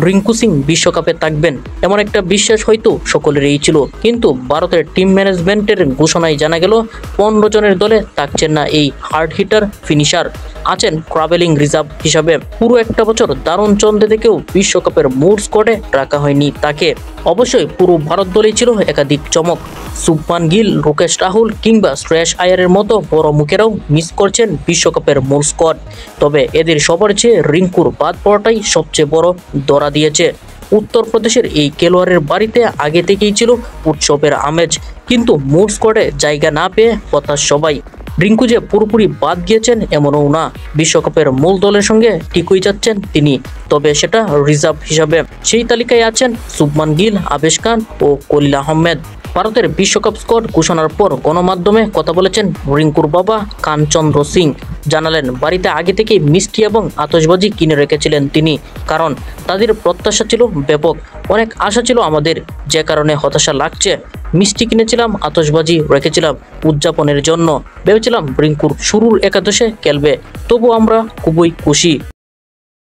রিঙ্কু সিং বিশ্বকাপে থাকবেন এমন একটা বিশ্বাস হয়তো সকলেরই ছিল, কিন্তু ভারতের টিম ম্যানেজমেন্টের ঘোষণায় জানা গেল 15 জনের দলে থাকছেন না এই হার্ড হিটার ফিনিশার, আছেন ট্রাভেলিং রিজার্ভ হিসাবে। পুরো একটা বছর দারুণ চন্দ্রে থেকেও বিশ্বকাপের মূল স্কোয়াডে রাখা হয়নি তাকে। অবশ্যই পুরো ভারত দলেই ছিল একাধিক চমক। শুভমান গিল, লোকেশ রাহুল কিংবা শ্রেয়াস আয়ারের মতো বড় মুখেরাও মিস করছেন বিশ্বকাপের মূল স্কোয়াড। তবে এদের সবার চেয়ে রিঙ্কুর বাদ পড়াটাই সবচেয়ে বড় ধরা দিয়েছে। উত্তরপ্রদেশের এই খেলোয়াড়ের বাড়িতে আগে থেকেই ছিল উৎসবের আমেজ, কিন্তু মূল স্কোয়াডে জায়গা না পেয়ে হতাশ সবাই। রিঙ্কু যে পুরোপুরি বাদ গিয়েছেন এমনও না, বিশ্বকাপের মূল দলের সঙ্গে ঠিকই যাচ্ছেন তিনি, তবে সেটা রিজার্ভ হিসাবে। সেই তালিকায় আছেন শুভমান গিল, আবেশ খান ও কলিল আহমেদ। ভারতের বিশ্বকাপ স্কোয়াড ঘোষণার পর গণমাধ্যমে কথা বলেছেন রিঙ্কুর বাবা কাঞ্চন্দ্র সিং। জানালেন বাড়িতে আগে থেকে মিষ্টি এবং আতশবাজি কিনে রেখেছিলেন তিনি, কারণ তাদের প্রত্যাশা ছিল ব্যাপক। অনেক আশা ছিল আমাদের, যে কারণে হতাশা লাগছে। মিষ্টি কিনেছিলাম, আতশবাজি রেখেছিলাম উদযাপনের জন্য। ভেবেছিলাম রিঙ্কুর শুরুর একাদশে খেলবে, তবু আমরা খুবই খুশি।